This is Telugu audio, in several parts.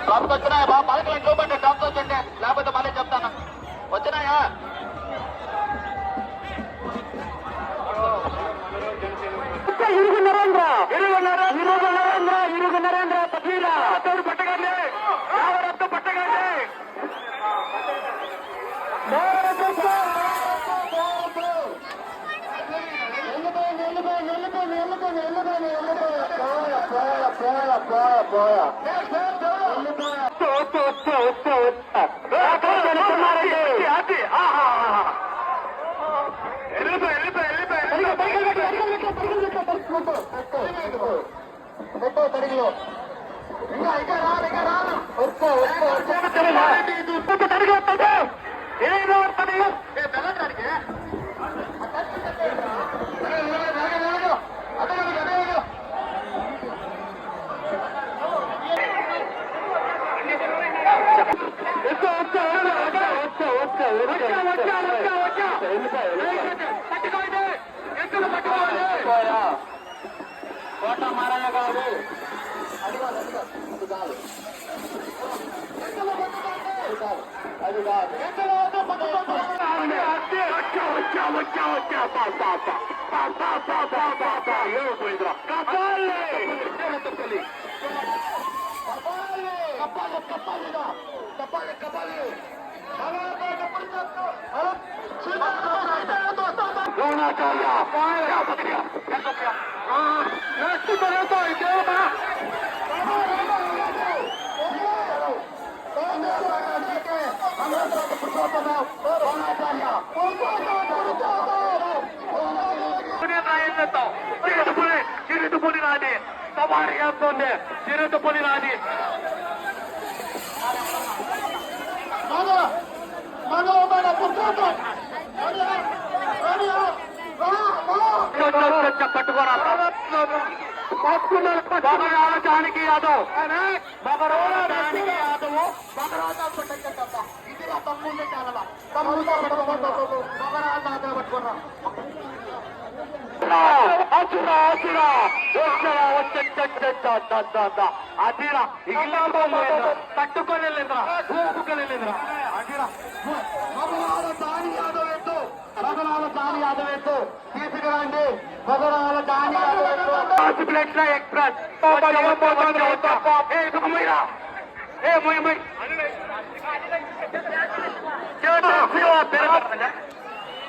డ్రాప్స్ వచ్చినాయా బాబు? పలకలు చూపండి, డ్రాప్స్ వచ్చిండే, లేకపోతే మళ్ళీ చెప్తాను. వచ్చినాయా? ఇరుగు నరేంద్ర పట్టీరా తోడు పట్టగండి, ఎవరొద్దు పట్టగండి. కోట మారయ్య గారు చిరుతుపులి రాని సవారి చేస్తుంది, చిరుతుపులి రాని పట్టుకోరా బగరాల జానకి యాదవ్ జానకి యాదవ్ ఇది తమ్ముండే చాలా బగరాలు పట్టుకున్నా అదిరా తట్టుకొని వెళ్ళిందిరా, ఊపుకొని వెళ్ళిందిరా. మగరాల జాని యాదవ్ ఎత్తు, మగరాల జాని యాదవ్ ఎత్తు తీసుకురండి. మగరాల Jani Yadav express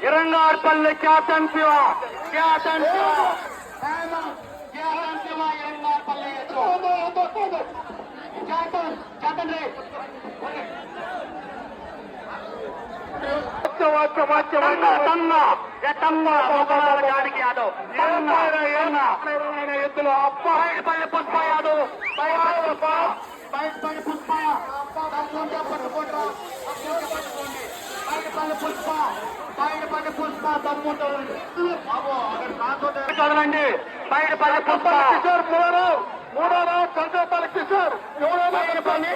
Irangarpalli captain Shiva, captain Shiva, captain Shiva Irangarpalli captain రే జానకి యాదవ్ ఎత్తులో బయటపల్లి పుష్ప యాదవ్, బయటపల్లి పుష్ప బయటపల్లి పుష్ప దమ్ముంటుంది చదవండి. బయటపల్లి పుష్ప కిషోర్ మూడో చంద్రపల్లి కిషోర్, బయటపల్లి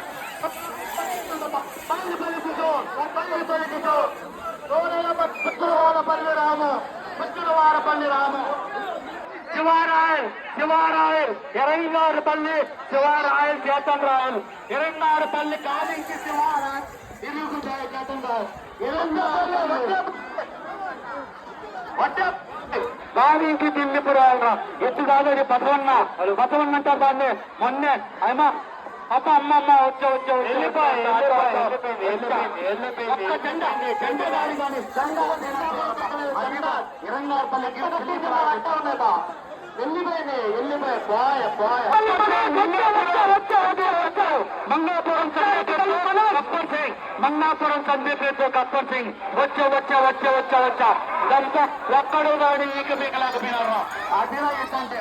బయటపల్లి కిషోర్, పుష్కరవారపల్లి రాము, పుష్కరవారపల్లి రాము, శివారాయల్ ఎరంగారుపల్లి, శివారాయల్ చేతన్ రాయల్, ఎరంగారుపల్లి కాలించి శివారాయల్, ఇరుగు చేతన్ రాయల్, బావికి దిల్లిపురాలరా ఎత్తు కాదు. అది బసవన్న అంటారు దాన్ని. మొన్నే అమ్మా అమ్మ అమ్మమ్మ వచ్చా ఇరంగారుపల్లికి మంగాపురం సందీప్ గబ్బర్ సింగ్ వచ్చా దాంతో ఒక్కడు వాడి ఈక మీకలేకపోయినారు. అదిరా ఏంటంటే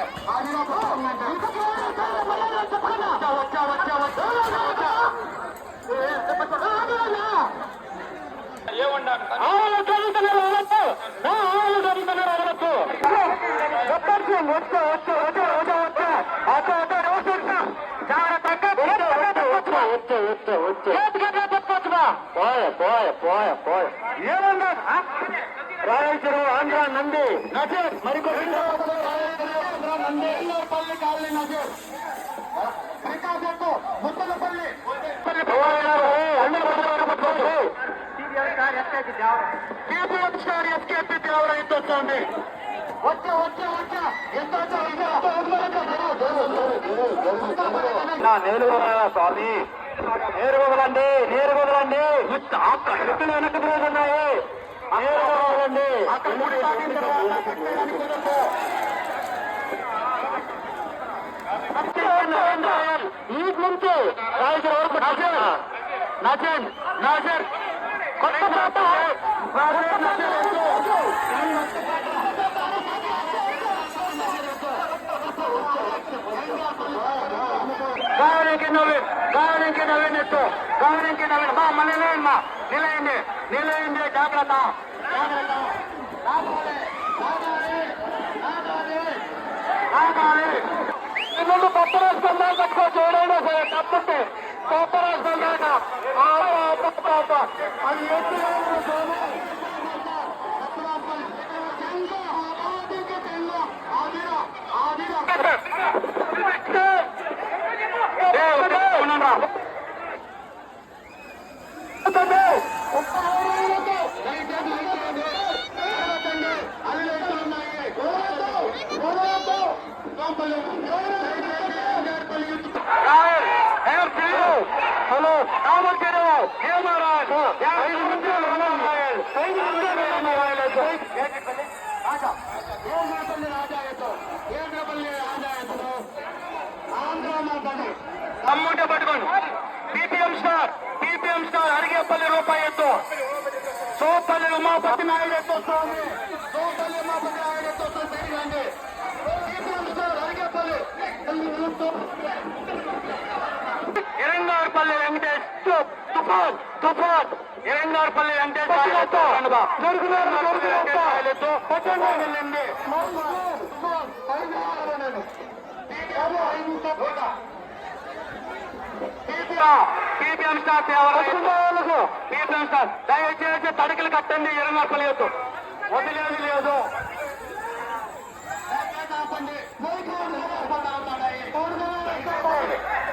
ఆవులు జరుగుతున్నారు గబ్బర్ సింగ్ వచ్చా జాగ్రత్త ఏమన్నా ఏమన్నా రాయలసీమ ఆంధ్ర నంది నజర్ మరికొన్ని నంది పల్లి కాలనీ నజర్ శ్రీకాకుళం ముత్తలపల్లి ఎస్కేపీ దేవర ఎంత వస్తుంది వచ్చా ఎంత నేరు స్వామి నీరు వదలండి ఎత్తులు వెనక్కి తిరుగుతున్నాయి నీరు వదలండి ఈ నుంచి రాయలసీమ వరకు నాజర్ కొత్త గాయనికి నవీన్ ఎత్తు గాయనికి నవీన్ మా నిలయండి జాగ్రత్త ఇల్లు కొత్త రాసుకుందాం కట్టుకోవచ్చు ఎవరైనా సరే తప్పుంటే కొత్త రాసుకుందాక అది ఎత్తు హలో అమ్ముంటే పట్టుకోండి పీపీఎం స్టార్ అరిగేపల్లి రూపాయి ఎత్తు సోపల్లి ఉమాపతి నాయుడు ఎత్తు వస్తుంది సోపల్లి ఉమాపతి నాయుడు ఎత్తు వస్తుంది తెలియండి పీపీఎం స్టార్ అరిగేపల్లి ఇరంగారపల్లి వెంకటేష్ తుఫాన్ Irangarapalli Venkatesh ppm star ppm star దయచేసి తడికలు కట్టండి ఇరంగారపల్లి వద్దు వదిలేదు లేదు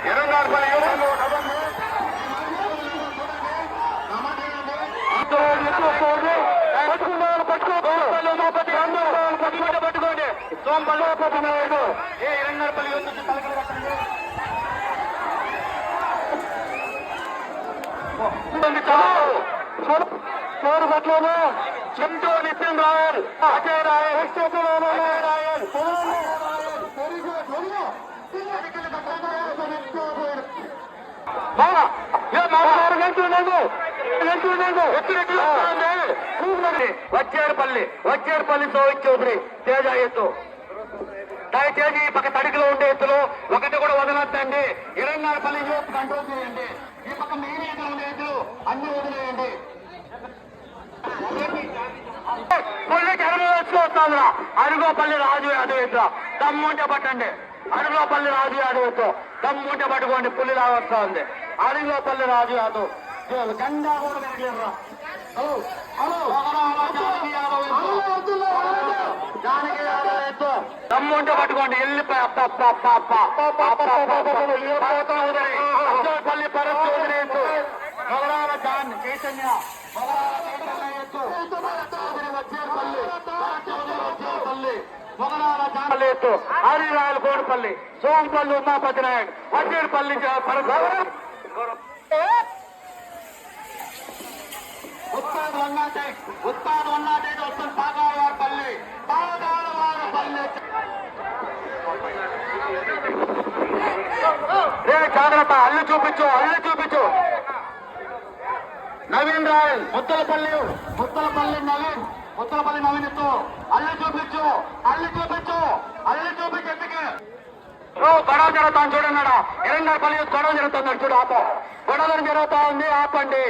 ఇరంగారపల్లి పట్టుకోండి సోంపల్లి నాయుడు ఏ ఇరంగారపల్లి చోరు పట్లను చింటూ నితిన్ రాయల్ అజయ్ రాయల్ వచ్చేరుపల్లి సోహిత్ చౌదరి తేజ ఎత్తు దయచేసి ఈ పక్క తడికిలో ఉండే ఎత్తులు ఒకటి కూడా వదలొద్దండి ఇరంగారపల్లి యూత్ కంట్రోల్ చేయండి ఈ పక్క మెయిన్ ఎక్కడ ఉండే ఎత్తులు అన్ని వదిలేయండి పుల్లికి ఎరవ వస్తుందా అరుగోపల్లి రాజు యాదవ్ ఎత్తు దమ్ముంటే పట్టండి అరుగోపల్లి రాజు యాదవ్ ఎత్తు దమ్ముంటే పట్టుకోండి పుల్లి లాగా వస్తుంది అరుగోపల్లి రాజు యాదవ్ జెండా కూడా పెట్టలేరు జానకి యాదవ్ ఎత్తు దమ్ముంటే పట్టుకోండి వెళ్ళిపోయి పల్లి భరత్ చౌదరి ఎత్తు మొగరాల జాన్ చైతన్య ఎత్తు హరిరాయల కోడపల్లి సోంపల్లి ఉమాపతి నాయుడు వచ్చేరుపల్లి ఉత్పాద్ 108 వస్తుంది పాగావారపల్లి జాగ్రత్త అల్లు చూపించు నవీన్ రాయల్ ముత్తలపల్లి నవీన్ ఎత్తు అల్లు చూపించు ఎందుకే గొడవ జరుగుతాను చూడన్నాడా ఇరంగారపల్లి గొడవ జరుగుతుంది చూడు గొడవ జరుగుతా ఉంది ఆపండి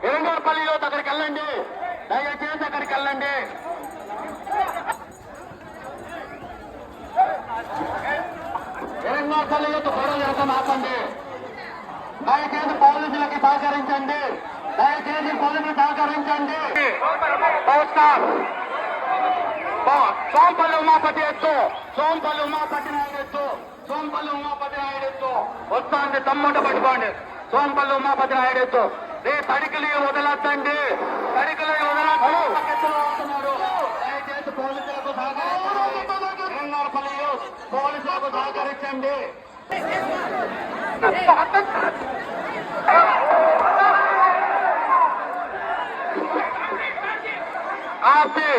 ఇరంగారపల్లిలో దగ్గరికి వెళ్ళండి దయచేసి అక్కడికి వెళ్ళండి ఇరంగారపల్లిలో గొడవ జరుగుతుంది ఆపండి దయచేసి పోలీసులకి సహకరించండి. దయచేసి పోలీసులు సహకరించండి. సోంపల్లి ఉమాపతి ఎత్తు, సోంపల్లి ఉమాపతి నాయుడు ఎత్తు, సోంపల్లి ఉమాపతి నాయుడు ఎత్తు వస్తుంది. తమ్ముంట పట్టుకోండి. సోంపల్లి ఉమాపతి నాయుడు ఎత్తు. రే తడికలు వదలొద్దండి, తడికలు వదలొద్దున్నారు. దయచేసి పోలీసులకు సహకరించండి. రంగారపల్లి పోలీసులకు సహకరించండి. కార్తే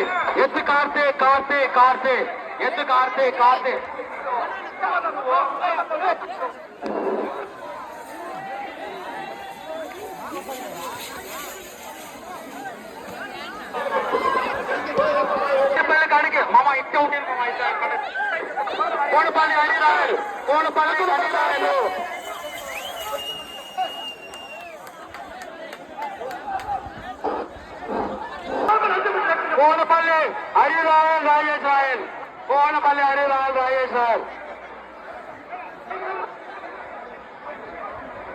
ఎత్తు, కార్తే కార్తే కార్తే ఎత్తు, కార్తే కార్తే కాడికి మామ ఇట్టే ఉంటుంది. కోనపల్లి అని రాలేదు, కోనపల్లి అని రాలేదు. Konapalli Hari Royal Rajesh Royal, Konapalli Hari Royal Rajesh Royal.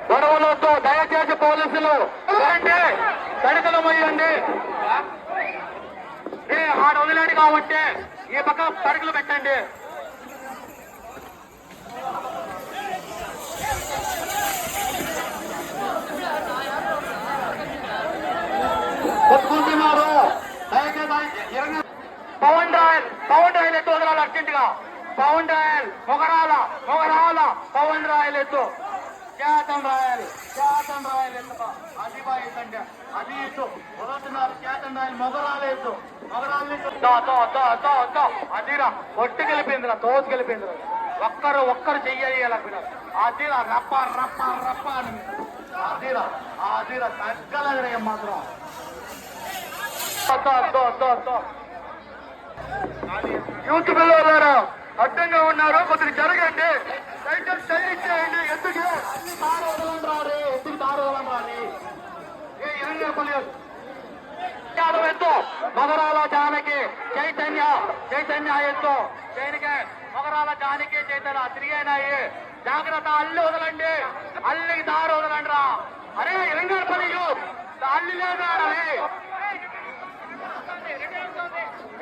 గొడవలతో దయచేసి పోలీసులు రండి, తడికలు మొయ్యండి. ఆడ వదిలేడు కాబట్టి ఈ పక్క తడుకులు పెట్టండి. కొట్టుకుంటున్నారు. పవన్ రాయల్ ఎత్తు వదలాలి అర్జెంట్ గా. పవన్ రాయల్ మొగరాల పవన్ రాయల్ ఎత్తు. చేతన్ రాయల్ ఎత్తు. అది బాగుందండి, అది ఎత్తు వదులుతున్నారు. చేతన్ రాయల్ మొగరాలు అదిరా ఒట్టు గెలిపిందిరా, తోసు గెలిపిందిరా. ఒక్కరు చెయ్యాలనుకున్నారు. అదిరా రప్ప అని అదిరా తగ్గలే మాత్రం. యూత్ పిల్లలు అడ్డంగా ఉన్నారు, కొద్దిగా జరగండి. దయచేసి చేయండి. ఎందుకు తారు వదలండి, ఎందుకు తారు వదలండి. ఎత్తు మొగరాల జానకి చైతన్య ఎత్తు చైనికే మొగరాల జానకి చైతన్య తిరిగేనాయి. జాగ్రత్త, అల్లి వదలండి, అల్లికి దారి వదలండి రా. అరే ఇరంగపల్లి అల్లి లేదా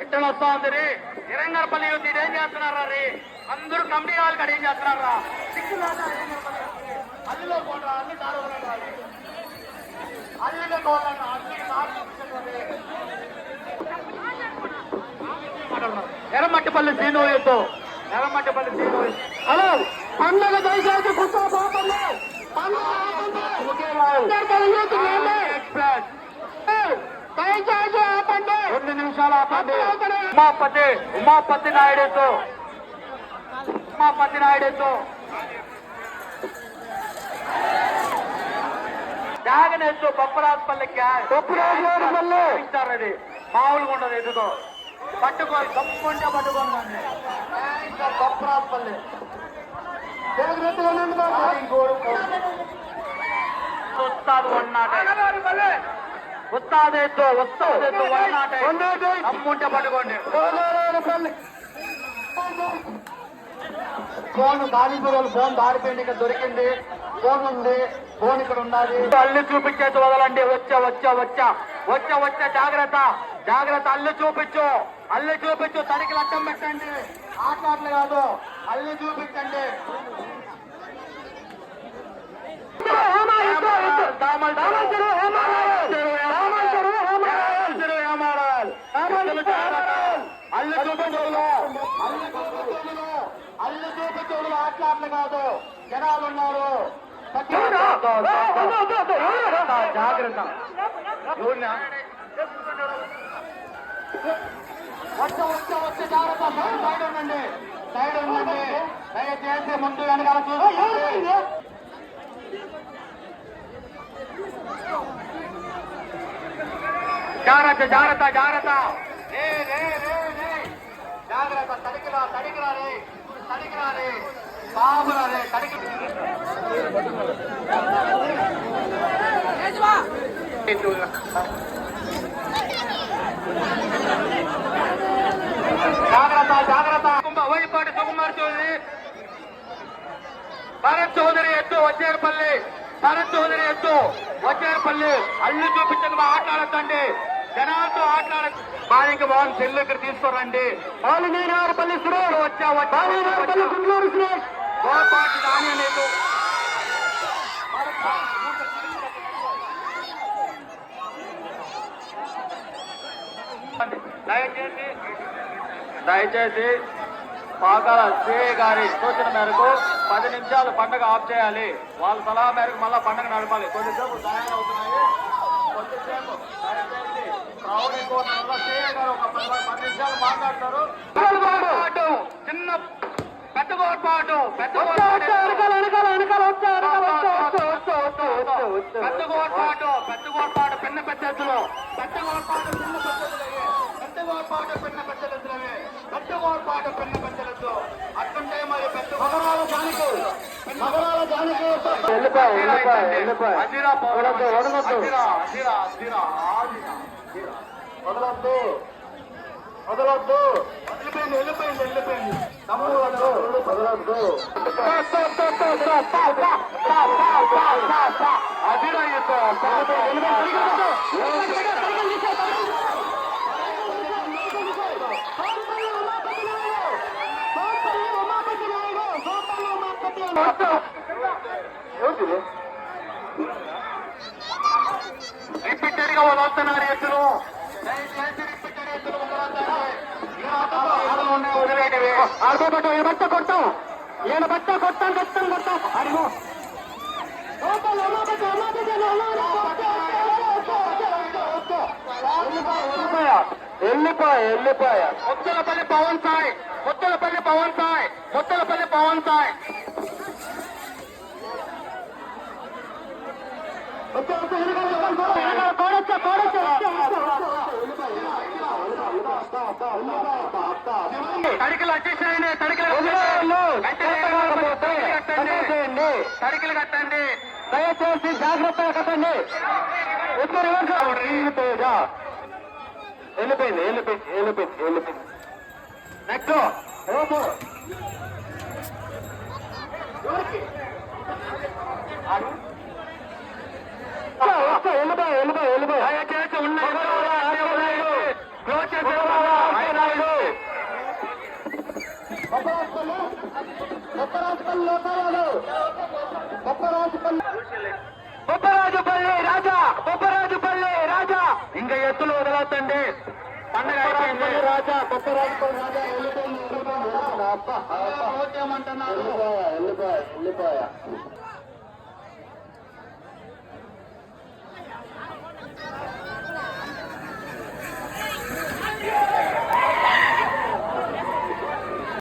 ఇట్టలు వస్తుంది రీ. ఇరంగపల్లి యూత్ ఇదేం చేస్తున్నారా రీ? అందరూ కమిటీ వాళ్ళు కడ ఏం చేస్తున్నారా? అల్లిలో పోండి, అల్లి దారి వదలండి. అల్లిగా పోవాలన్నా అల్లికి దారి చూపించండి. ఎర్రమట్టిపల్లి శ్రీను ఎత్తు, ఎర్రమట్టిపల్లి శ్రీను. హలో పండుగ దయచేసి కుట్ర పోకండి. ఎక్స్ప్రెస్ దయచేసి ఆపండి, 2 నిమిషాలు ఆపండి. ఉమాపతి నాయుడు ఎత్తు, త్యాగనేస్తూ బొప్పరాజపల్లి ఇచ్చారది. మామూలుగా ఉండదు, ఎదుగుతో పట్టుకోవాలి, తప్పుకుంటే పట్టుకోండి. బొప్పరాజపల్లి ఉస్తాద్ అమ్ముంటే పట్టుకోండి. ఫోన్ గాలిపురాలు ఫోన్ దారిపోయింది, ఇక్కడ దొరికింది. ఫోన్ ఉంది, ఫోన్ ఇక్కడ ఉన్నది. అల్లు చూపించేది వదలండి. వచ్చా జాగ్రత్త. అల్లు చూపించు తడికి లట్టం పెట్టండి. ఆటలు కాదు, అల్లు చూపించండి. అల్లు చూపించోళ్ళు ఆటలు కాదు, జనాలు ఉన్నారు. జాగ్రత్త. వచ్చే జాగ్రత్త. సైడ్ ఉండండి. దయచేసి ముందు వెనకాల చూసుకోండి. జాగ్రత్త. జాగ్రత్త. తడికిరా రే బాబురా రే తడికి. జాగ్రత్త. వైపాటి సుకుమార్ చౌదరి, భరత్ చౌదరి ఎత్తు వచ్చేపల్లి. భరత్ పోచేరుపల్లి అల్లు చూపించక ఆటలాడతండి, జనాలతో ఆటలాడ బాలిక మోహన్ చెల్లు ఇక్కడ తీసుకురండి. బాలినేనారపల్లి సురేష్ వచ్చా బాలినేనారపల్లి గుంటూరు సురేష్ గోపాటి దాని లేదు. దయచేసి పాకాల సిఐ గారి సూచన మేరకు 10 నిమిషాలు పండుగ ఆఫ్ చేయాలి. వాళ్ళ సలహా మేరకు మళ్ళా పండుగ నడపాలి. కొద్దిసేపు తయారవుతున్నాయి, కొద్దిసేపు క్రౌడ్ ఎక్కువ సిఐ గారు ఒక 10 నిమిషాలు మాట్లాడతారు. చిన్న పెద్ద కోర్పాటు పెద్ద కోర్పాటు పిన్న పెద్దలు పెద్ద కోర్పాటు పిన్న పెద్దలే పెద్ద కోర్పాటు పిన్న పెద్దలే పెద్ద కోర్పాటు పిన్న పెద్దలతో అట్లుంటే మరి పెద్ద నగరాల జానికి వదలొద్దు వదలొద్దు వెళ్ళిపోయింది తమ్ముడు వదలొద్దు. అదిరా రిపీటెడ్ గా వదులుతున్నారు ఎత్తులు. రిపీటెడ్ ఎత్తులు వదిలేటివి. ఆడుకోబట్టు ఈయన బట్ట కొడతాం, ఈయన బట్ట కొడతాం అడుగు వెళ్ళిపోయా. ముత్తలపల్లి పవన్ సాయ్ తడికలు వచ్చేసాయండి. తడికలు కట్టండి, దయచేసి జాగ్రత్తగా కట్టండి. వెళ్ళిపోయింది. నెక్స్ట్ వెళ్ళిపోయి దయచేసి క్లోజ్ బొప్పరాజుపల్లి రాజా ఇంకా ఎత్తులు వదలొద్దండి. పండుగ అయిపోయింది. రాజా బొప్పరాజుపల్లి రాజా వెళ్ళిపోయింది. వెళ్ళిపోయా